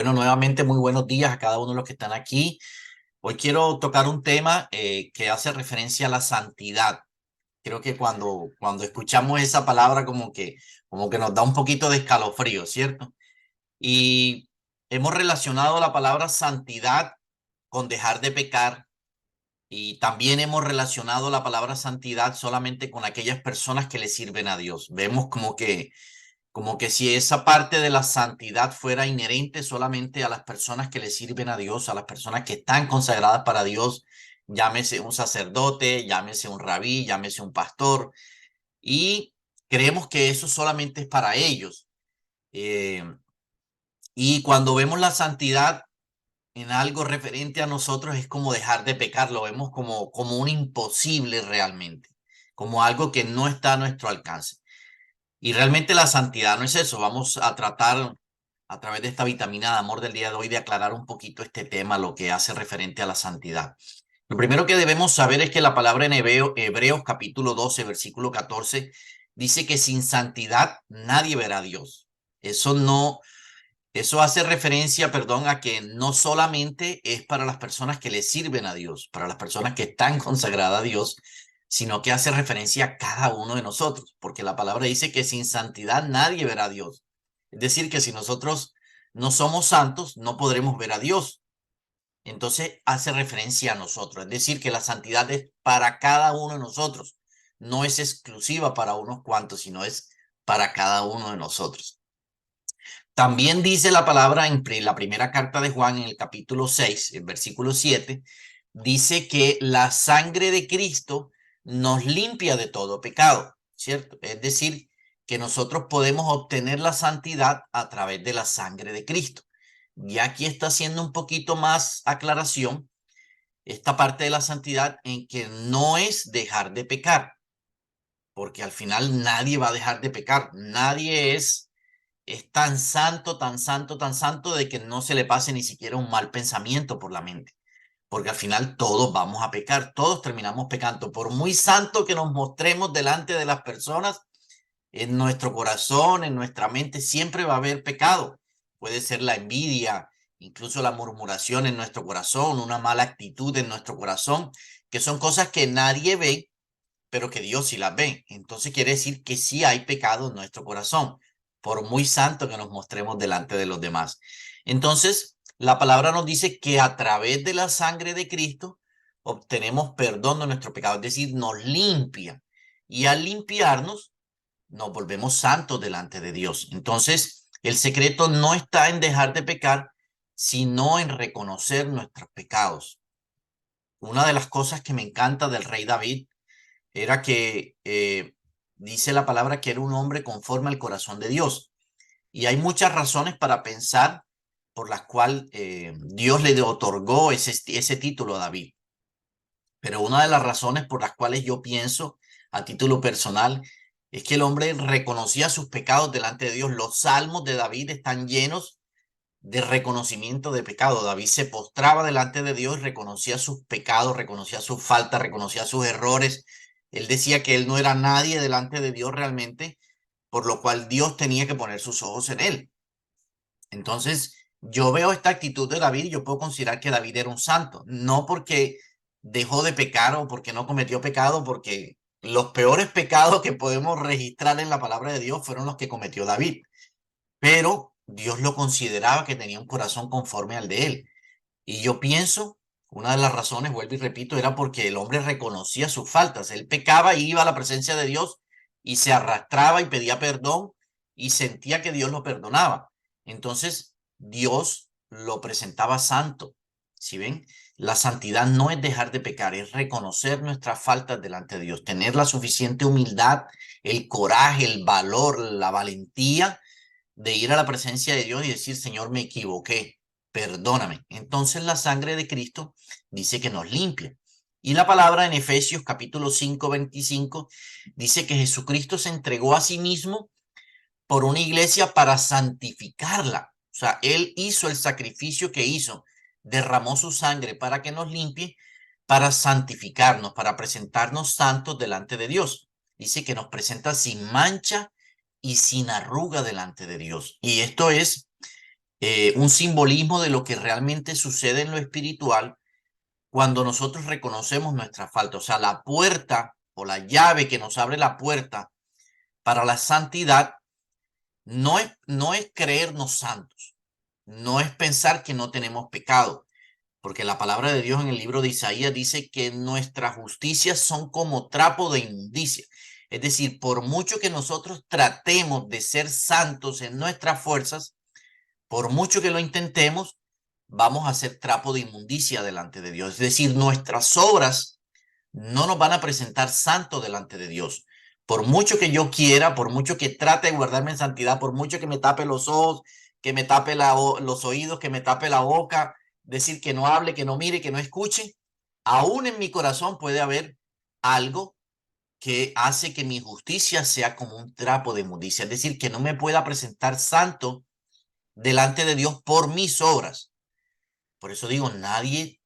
Bueno, nuevamente muy buenos días a cada uno de los que están aquí. Hoy quiero tocar un tema que hace referencia a la santidad. Creo que cuando escuchamos esa palabra como que nos da un poquito de escalofrío, ¿cierto? Y hemos relacionado la palabra santidad con dejar de pecar y también hemos relacionado la palabra santidad solamente con aquellas personas que le sirven a Dios. Vemos como que si esa parte de la santidad fuera inherente solamente a las personas que le sirven a Dios, a las personas que están consagradas para Dios, llámese un sacerdote, llámese un rabí, llámese un pastor, y creemos que eso solamente es para ellos. Eh, y cuando vemos la santidad en algo referente a nosotros es como dejar de pecar, lo vemos como un imposible realmente, como algo que no está a nuestro alcance. Y realmente la santidad no es eso. Vamos a tratar a través de esta vitamina de amor del día de hoy de aclarar un poquito este tema, lo que hace referente a la santidad. Lo primero que debemos saber es que la palabra en Hebreos capítulo 12, versículo 14, dice que sin santidad nadie verá a Dios. Eso no, eso hace referencia, perdón, a que no solamente es para las personas que le sirven a Dios, para las personas que están consagradas a Dios, sino que hace referencia a cada uno de nosotros, porque la palabra dice que sin santidad nadie verá a Dios. Es decir, que si nosotros no somos santos, no podremos ver a Dios. Entonces hace referencia a nosotros, es decir, que la santidad es para cada uno de nosotros, no es exclusiva para unos cuantos, sino es para cada uno de nosotros. También dice la palabra en la primera carta de Juan, en el capítulo 6, el versículo 7, dice que la sangre de Cristo nos limpia de todo pecado, ¿cierto? Es decir, que nosotros podemos obtener la santidad a través de la sangre de Cristo. Y aquí está haciendo un poquito más aclaración esta parte de la santidad en que no es dejar de pecar, porque al final nadie va a dejar de pecar, nadie es tan santo, tan santo, tan santo de que no se le pase ni siquiera un mal pensamiento por la mente. Porque al final todos vamos a pecar, todos terminamos pecando. Por muy santo que nos mostremos delante de las personas, en nuestro corazón, en nuestra mente, siempre va a haber pecado. Puede ser la envidia, incluso la murmuración en nuestro corazón, una mala actitud en nuestro corazón, que son cosas que nadie ve, pero que Dios sí las ve. Entonces quiere decir que sí hay pecado en nuestro corazón, por muy santo que nos mostremos delante de los demás. Entonces, la palabra nos dice que a través de la sangre de Cristo obtenemos perdón de nuestro pecado, es decir, nos limpia. Y al limpiarnos, nos volvemos santos delante de Dios. Entonces, el secreto no está en dejar de pecar, sino en reconocer nuestros pecados. Una de las cosas que me encanta del rey David era que dice la palabra que era un hombre conforme al corazón de Dios. Y hay muchas razones para pensar por las cuales Dios le otorgó ese título a David. Pero una de las razones por las cuales yo pienso a título personal es que el hombre reconocía sus pecados delante de Dios. Los salmos de David están llenos de reconocimiento de pecado. David se postraba delante de Dios y reconocía sus pecados, reconocía sus faltas, reconocía sus errores. Él decía que él no era nadie delante de Dios realmente, por lo cual Dios tenía que poner sus ojos en él. Entonces, yo veo esta actitud de David y yo puedo considerar que David era un santo, no porque dejó de pecar o porque no cometió pecado, porque los peores pecados que podemos registrar en la palabra de Dios fueron los que cometió David, pero Dios lo consideraba que tenía un corazón conforme al de él. Y yo pienso, una de las razones, vuelvo y repito, era porque el hombre reconocía sus faltas. Él pecaba y iba a la presencia de Dios y se arrastraba y pedía perdón y sentía que Dios lo perdonaba. Entonces, Dios lo presentaba santo. ¿Sí ven? La santidad no es dejar de pecar, es reconocer nuestras faltas delante de Dios, tener la suficiente humildad, el coraje, el valor, la valentía de ir a la presencia de Dios y decir, Señor, me equivoqué, perdóname. Entonces la sangre de Cristo dice que nos limpia. Y la palabra en Efesios capítulo 5, 25 dice que Jesucristo se entregó a sí mismo por una iglesia para santificarla. O sea, Él hizo el sacrificio que hizo, derramó su sangre para que nos limpie, para santificarnos, para presentarnos santos delante de Dios. Dice que nos presenta sin mancha y sin arruga delante de Dios. Y esto es un simbolismo de lo que realmente sucede en lo espiritual cuando nosotros reconocemos nuestra falta. O sea, la puerta o la llave que nos abre la puerta para la santidad no es creernos santos, no es pensar que no tenemos pecado, porque la palabra de Dios en el libro de Isaías dice que nuestras justicias son como trapo de inmundicia. Es decir, por mucho que nosotros tratemos de ser santos en nuestras fuerzas, por mucho que lo intentemos, vamos a ser trapo de inmundicia delante de Dios. Es decir, nuestras obras no nos van a presentar santos delante de Dios. Por mucho que yo quiera, por mucho que trate de guardarme en santidad, por mucho que me tape los ojos, que me tape los oídos, que me tape la boca, decir que no hable, que no mire, que no escuche, aún en mi corazón puede haber algo que hace que mi justicia sea como un trapo de inmundicia. Es decir, que no me pueda presentar santo delante de Dios por mis obras. Por eso digo, nadie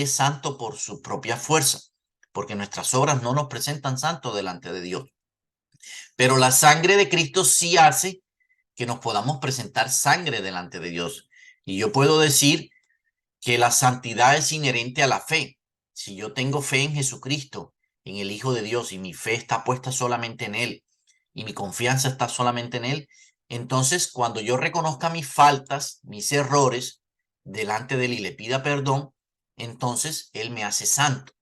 es santo por su propia fuerza, porque nuestras obras no nos presentan santos delante de Dios. Pero la sangre de Cristo sí hace que nos podamos presentar sangre delante de Dios. Y yo puedo decir que la santidad es inherente a la fe. Si yo tengo fe en Jesucristo, en el Hijo de Dios, y mi fe está puesta solamente en Él, y mi confianza está solamente en Él, entonces cuando yo reconozca mis faltas, mis errores, delante de Él y le pida perdón, entonces Él me hace santo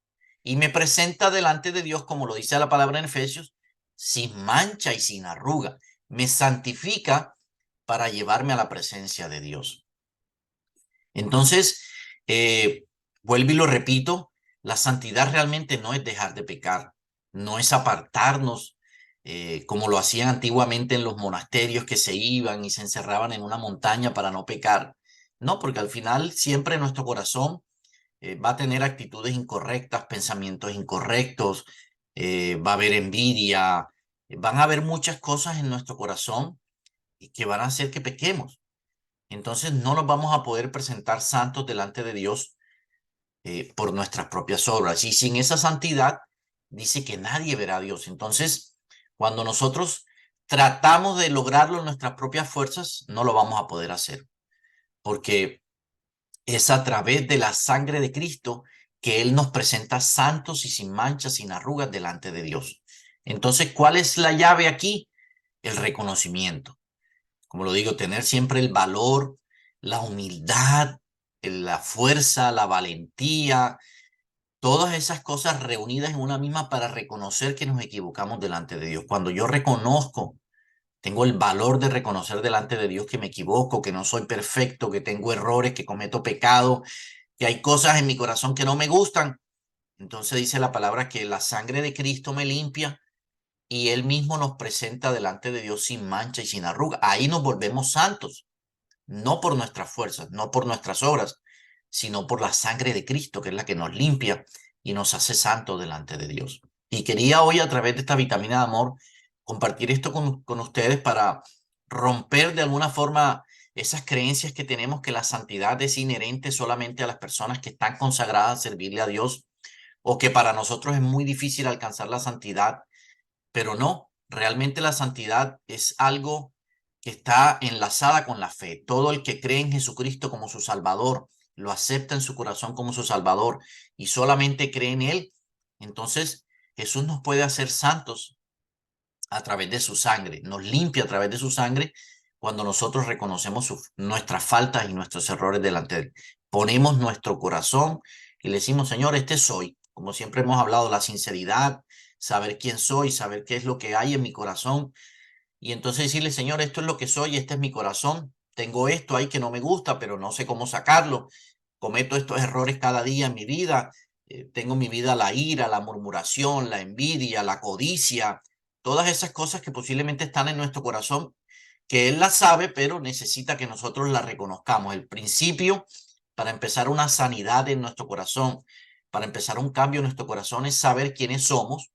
y me presenta delante de Dios, como lo dice la palabra en Efesios, sin mancha y sin arruga. Me santifica para llevarme a la presencia de Dios. Entonces, eh, vuelvo y lo repito, la santidad realmente no es dejar de pecar, no es apartarnos como lo hacían antiguamente en los monasterios que se iban y se encerraban en una montaña para no pecar. No, porque al final siempre nuestro corazón va a tener actitudes incorrectas, pensamientos incorrectos, va a haber envidia, van a haber muchas cosas en nuestro corazón que van a hacer que pequemos. Entonces no nos vamos a poder presentar santos delante de Dios por nuestras propias obras. Y sin esa santidad, dice que nadie verá a Dios. Entonces, cuando nosotros tratamos de lograrlo en nuestras propias fuerzas, no lo vamos a poder hacer, porque es a través de la sangre de Cristo que Él nos presenta santos y sin manchas, sin arrugas delante de Dios. Entonces, ¿cuál es la llave aquí? El reconocimiento. Como lo digo, tener siempre el valor, la humildad, la fuerza, la valentía, todas esas cosas reunidas en una misma para reconocer que nos equivocamos delante de Dios. Cuando yo reconozco, tengo el valor de reconocer delante de Dios que me equivoco, que no soy perfecto, que tengo errores, que cometo pecado, que hay cosas en mi corazón que no me gustan. Entonces dice la palabra que la sangre de Cristo me limpia y Él mismo nos presenta delante de Dios sin mancha y sin arruga. Ahí nos volvemos santos, no por nuestras fuerzas, no por nuestras obras, sino por la sangre de Cristo, que es la que nos limpia y nos hace santos delante de Dios. Y quería hoy, a través de esta vitamina de amor, compartir esto con ustedes para romper de alguna forma esas creencias que tenemos que la santidad es inherente solamente a las personas que están consagradas a servirle a Dios, o que para nosotros es muy difícil alcanzar la santidad, pero no, realmente la santidad es algo que está enlazada con la fe. Todo el que cree en Jesucristo como su Salvador, lo acepta en su corazón como su Salvador y solamente cree en Él, entonces Jesús nos puede hacer santos a través de su sangre, nos limpia a través de su sangre cuando nosotros reconocemos nuestras faltas y nuestros errores delante de Él. Ponemos nuestro corazón y le decimos, Señor, este soy. Como siempre hemos hablado, la sinceridad, saber quién soy, saber qué es lo que hay en mi corazón. Y entonces decirle, Señor, esto es lo que soy, este es mi corazón. Tengo esto ahí que no me gusta, pero no sé cómo sacarlo. Cometo estos errores cada día en mi vida. Tengo en mi vida la ira, la murmuración, la envidia, la codicia, todas esas cosas que posiblemente están en nuestro corazón, que Él las sabe, pero necesita que nosotros las reconozcamos. El principio para empezar una sanidad en nuestro corazón, para empezar un cambio en nuestro corazón, es saber quiénes somos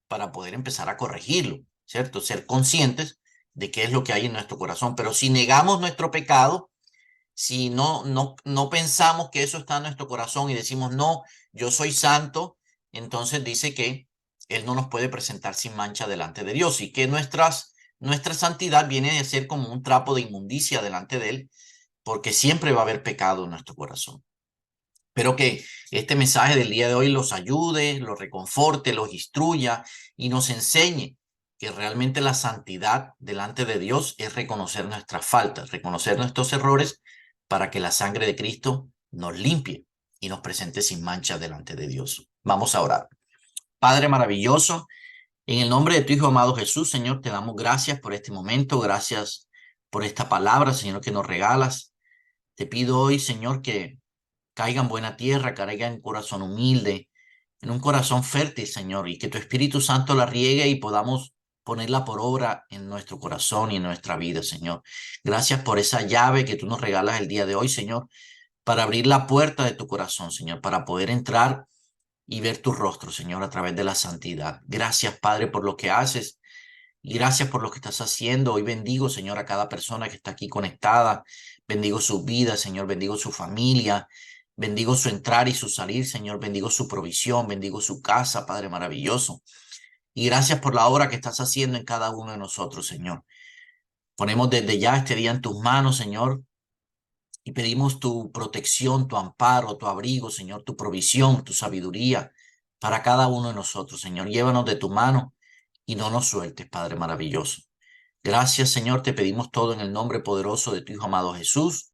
para poder empezar a corregirlo, ¿cierto? Ser conscientes de qué es lo que hay en nuestro corazón. Pero si negamos nuestro pecado, si no pensamos que eso está en nuestro corazón y decimos, no, yo soy santo, entonces dice que Él no nos puede presentar sin mancha delante de Dios y que nuestra santidad viene a ser como un trapo de inmundicia delante de Él, porque siempre va a haber pecado en nuestro corazón. Espero que este mensaje del día de hoy los ayude, los reconforte, los instruya y nos enseñe que realmente la santidad delante de Dios es reconocer nuestras faltas, reconocer nuestros errores para que la sangre de Cristo nos limpie y nos presente sin mancha delante de Dios. Vamos a orar. Padre maravilloso, en el nombre de tu Hijo amado Jesús, Señor, te damos gracias por este momento, gracias por esta palabra, Señor, que nos regalas. Te pido hoy, Señor, que caiga en buena tierra, caiga en corazón humilde, en un corazón fértil, Señor, y que tu Espíritu Santo la riegue y podamos ponerla por obra en nuestro corazón y en nuestra vida, Señor. Gracias por esa llave que tú nos regalas el día de hoy, Señor, para abrir la puerta de tu corazón, Señor, para poder entrar y ver tu rostro, Señor, a través de la santidad. Gracias, Padre, por lo que haces. Y gracias por lo que estás haciendo. Hoy bendigo, Señor, a cada persona que está aquí conectada. Bendigo su vida, Señor. Bendigo su familia. Bendigo su entrar y su salir, Señor. Bendigo su provisión. Bendigo su casa, Padre maravilloso. Y gracias por la obra que estás haciendo en cada uno de nosotros, Señor. Ponemos desde ya este día en tus manos, Señor, y pedimos tu protección, tu amparo, tu abrigo, Señor, tu provisión, tu sabiduría para cada uno de nosotros, Señor. Llévanos de tu mano y no nos sueltes, Padre maravilloso. Gracias, Señor, te pedimos todo en el nombre poderoso de tu Hijo amado Jesús.